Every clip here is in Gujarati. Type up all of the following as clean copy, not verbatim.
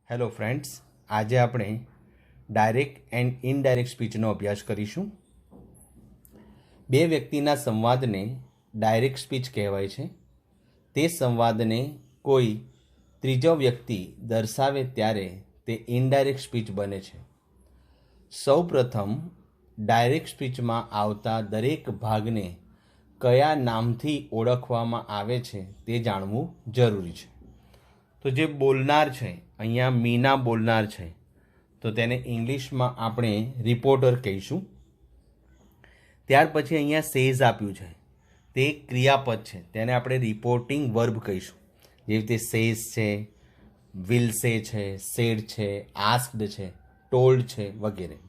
હેલો ફ્રેન્ડ્સ, આજે આપણે ડાયરેક્ટ એન્ડ ઇનડાયરેક્ટ સ્પીચનો અભ્યાસ કરીશું. બે વ્યક્તિના સંવાદને ડાયરેક્ટ સ્પીચ કહેવાય છે. તે સંવાદને કોઈ ત્રીજો વ્યક્તિ દર્શાવે ત્યારે તે ઇનડાયરેક્ટ સ્પીચ બને છે. સૌપ્રથમ ડાયરેક્ટ સ્પીચમાં આવતા દરેક ભાગને કયા નામથી ઓળખવામાં આવે છે તે જાણવું જરૂરી છે. તો જે બોલનાર છે, અહીંયા મીના બોલનાર છે, તો તેને ઇંગ્લિશમાં આપણે રિપોર્ટર કહીશું. ત્યાર પછી અહીંયા સેઝ આપ્યું છે, તે ક્રિયાપદ છે, તેને આપણે રિપોર્ટિંગ વર્બ કહીશું. જેવી રીતે સેઝ છે, વિલ સે છે, સેડ છે, આસ્કડ છે, ટોલ્ડ છે વગેરે.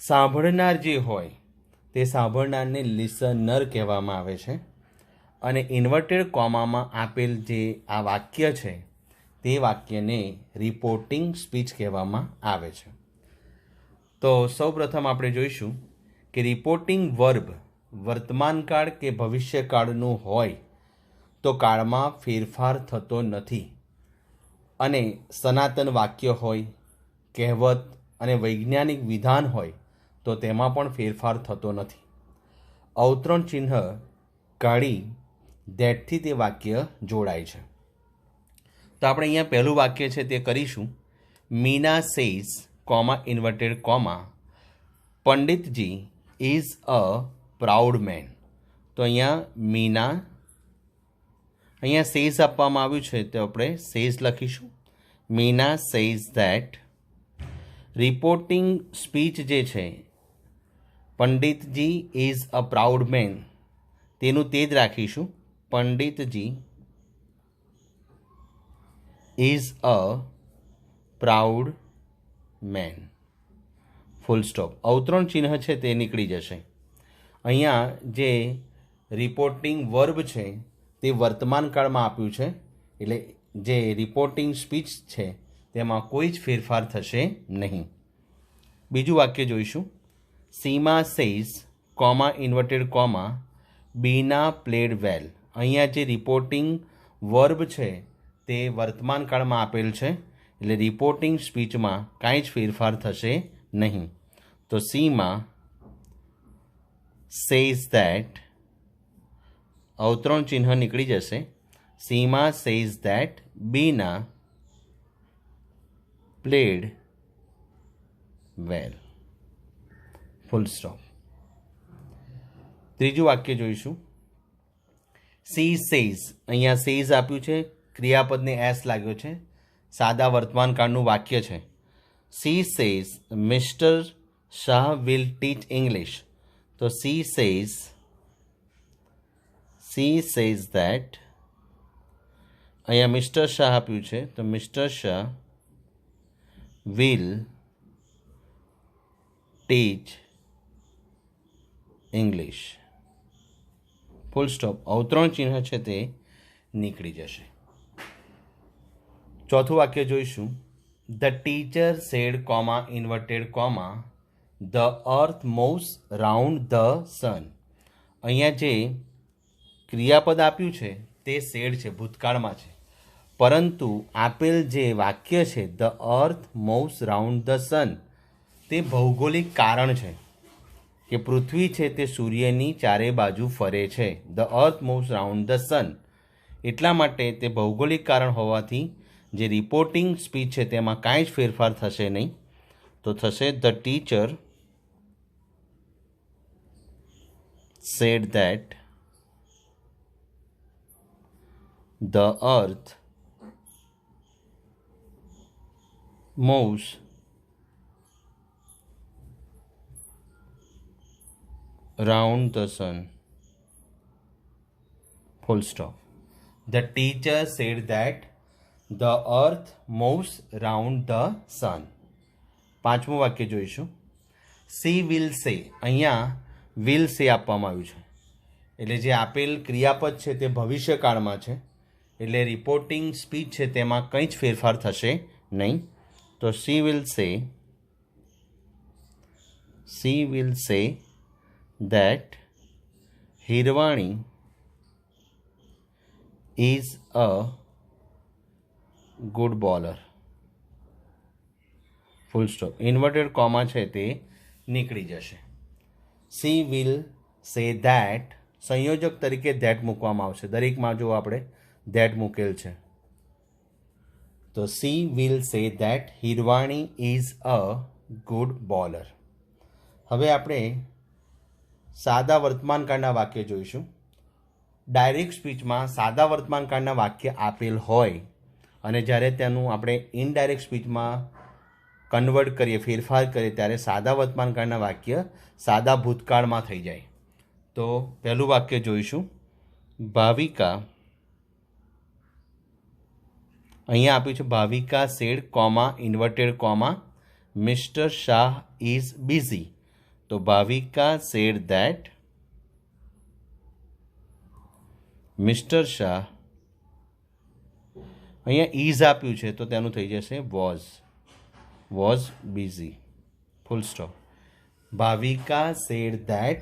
સાંભળનાર જે હોય તે સાંભળનારને લિસનર કહેવામાં આવે છે. અને ઇન્વર્ટેડ કોમામાં આપેલ જે આ વાક્ય છે તે વાક્યને રિપોર્ટિંગ સ્પીચ કહેવામાં આવે છે. તો સૌપ્રથમ આપણે જોઈશું કે રિપોર્ટિંગ વર્બ વર્તમાનકાળ કે ભવિષ્યકાળનું હોય તો કાળમાં ફેરફાર થતો નથી. અને સનાતન વાક્ય હોય, કહેવત અને વૈજ્ઞાનિક વિધાન હોય તો તેમાં પણ ફેરફાર થતો નથી. અવતરણ ચિહ્ન કાઢી ધેટથી તે વાક્ય જોડાય છે. તો આપણે અહીંયા પહેલું વાક્ય છે તે કરીશું. Meena says comma inverted comma Panditji is a proud man. તો અહીંયા મીના, અહીંયા સેઝ આપવામાં આવ્યું છે તો આપણે સેઝ લખીશું. Meena says that. Reporting speech જે છે Panditji is a proud man, તેનું તે જ રાખીશું. Panditji is a proud man. Full stop. અવતરણ ચિહ્ન છે તે નીકળી જશે. અહીંયા જે રિપોર્ટિંગ વર્બ છે તે વર્તમાન કાળમાં આપ્યું છે, એટલે જે રિપોર્ટિંગ સ્પીચ છે તેમાં કોઈ જ ફેરફાર થશે નહીં. બીજું વાક્ય જોઈશું. સીમા સેઝ કોમા ઇન્વર્ટેડ કોમા બીના પ્લેડ વેલ. અહીંયા જે રિપોર્ટિંગ વર્બ છે તે વર્તમાન કાળમાં આપેલ છે, એટલે રિપોર્ટિંગ સ્પીચમાં કાંઈ જ ફેરફાર થશે નહીં. તો સીમા સેઝ ધેટ, અવતરણ ચિહ્ન નીકળી જશે. Seema says that Bina played well. Full stop. ત્રીજું વાક્ય જોઈશું. સી સેઝ, અહીંયા સેઝ આપ્યું છે, ક્રિયાપદને એસ લાગ્યો છે, સાદા વર્તમાન કાળનું વાક્ય છે. She says mister Shah will teach English. તો સી સેઝ ધેટ, અહીંયા મિસ્ટર શાહ આપ્યું છે તો mister Shah will teach English. Full stop. અવતરણ ચિહ્ન છે તે નીકળી જશે. ચોથું વાક્ય જોઈશું. The teacher said comma inverted comma the earth moves round the sun. અહીંયા જે ક્રિયાપદ આપ્યું છે તે સેડ છે, ભૂતકાળમાં છે, પરંતુ આપેલ જે વાક્ય છે the earth moves round the સન તે ભૌગોલિક કારણ છે કે પૃથ્વી છે તે સૂર્યની ચારે બાજુ ફરે છે. The earth moves round the સન, એટલા માટે તે ભૌગોલિક કારણ હોવાથી જે રિપોર્ટિંગ સ્પીચ છે તેમાં કાંઈ જ ફેરફાર થશે નહીં. તો થશે the teacher sad that the earth moves round the sun. Full stop. The teacher said that the earth moves round the sun. પાંચમું વાક્ય જોઈશું. સી વિલ સે, અહીંયા વિલ સે આપવામાં આવ્યું છે, એટલે જે આપેલ ક્રિયાપદ છે તે ભવિષ્યકાળમાં છે, એટલે રિપોર્ટિંગ સ્પીચ છે તેમાં કંઈ જ ફેરફાર થશે નહીં. તો સી વિલ સે that Hirvani is a good bowler. Full stop. Inverted comma છે તે નીકળી જશે. સી વિલ સે ધેટ, સંયોજક તરીકે ધેટ મૂકવામાં આવશે. દરેકમાં જો આપણે ધેટ મૂકેલ છે. તો she will say that Hirwani is a good bowler. હવે આપણે સાદા વર્તમાનકાળના વાક્ય જોઈશું. ડાયરેક્ટ સ્પીચમાં સાદા વર્તમાનકાળના વાક્ય આપેલ હોય અને જ્યારે તેનું આપણે ઇનડાયરેક્ટ સ્પીચમાં કન્વર્ટ કરીએ, ફેરફાર કરીએ, ત્યારે સાદા વર્તમાનકાળના વાક્ય સાદા ભૂતકાળમાં થઈ જાય. તો પહેલું વાક્ય જોઈશું. ભાવિકા, અહીંયા આપ્યું છે Bhavika said comma inverted comma mister Shah is busy. તો Bhavika said that mister Shah, અહીંયા ઇઝ આપ્યું છે તો તેનું થઈ જશે was busy. Full stop. Bhavika said that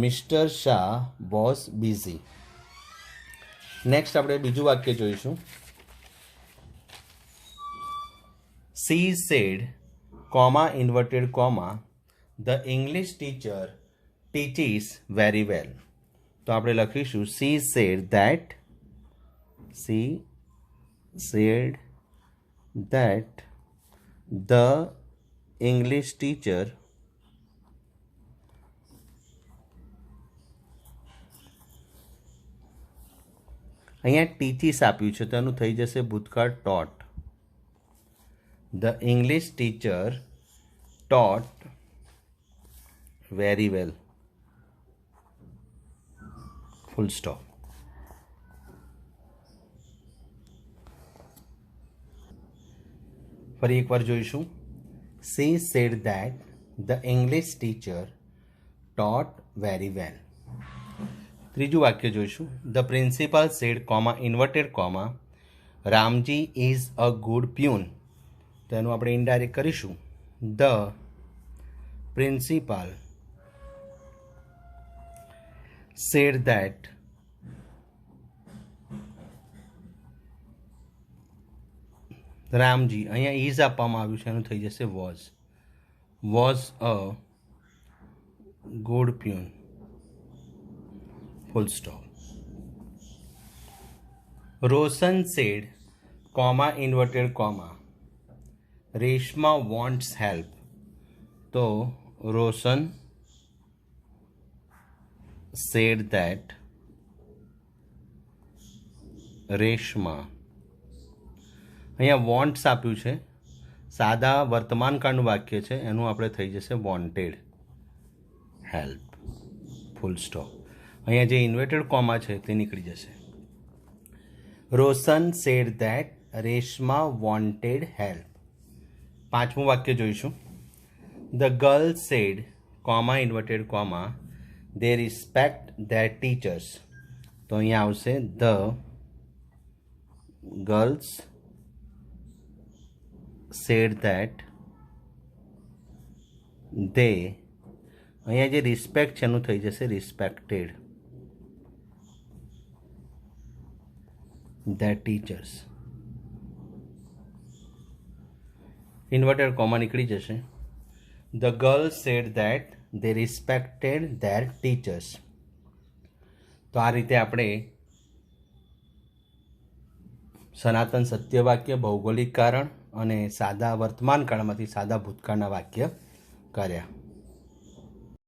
mister Shah was busy. Next આપણે બીજું વાક્ય જોઈશું. She said comma inverted comma the English teacher teaches very well. તો આપણે લખીશું she said that the English teacher અહીંયા ટીચીસ આપ્યું છે તો એનું થઈ જશે ભૂતકાળ taught. The English teacher taught very well. Full stop. ફરી એકવાર જોઈશું. She said that the English teacher taught very well. ત્રીજું વાક્ય જોઈશું. The principal said comma inverted comma Ramji is a good peon. તો એનું આપણે ઇનડાયરેક્ટ કરીશું. The principal said that Ramji, અહીંયા ઇઝ આપવામાં આવ્યું છે એનું થઈ જશે was a good peon. Full stop. Roshan said comma inverted comma Reshma wants help. તો રોશન said that રેશમા, અહીંયા વોન્ટ્સ આપ્યું છે, સાદા વર્તમાનકાળનું વાક્ય છે, એનું આપણે થઈ જશે વોન્ટેડ હેલ્પ. Full stop. અહીંયા જે ઇન્વર્ટેડ કોમા છે તે નીકળી જશે. Roshan said that Reshma wanted help. પાંચમું વાક્ય જોઈશું. The girl said comma inverted comma they respect their teachers. તો અહીંયા આવશે the girls said that they, અહીંયા જે રિસ્પેક્ટ છે એનું થઈ જશે respected their teachers. Inverted comma નીકળી જશે. The girls said that they respected their teachers. તો આ રીતે આપણે સનાતન સત્ય વાક્ય, ભૌગોલિક કારણ અને સાદા વર્તમાન કાળમાંથી સાદા ભૂતકાળના વાક્ય કર્યા.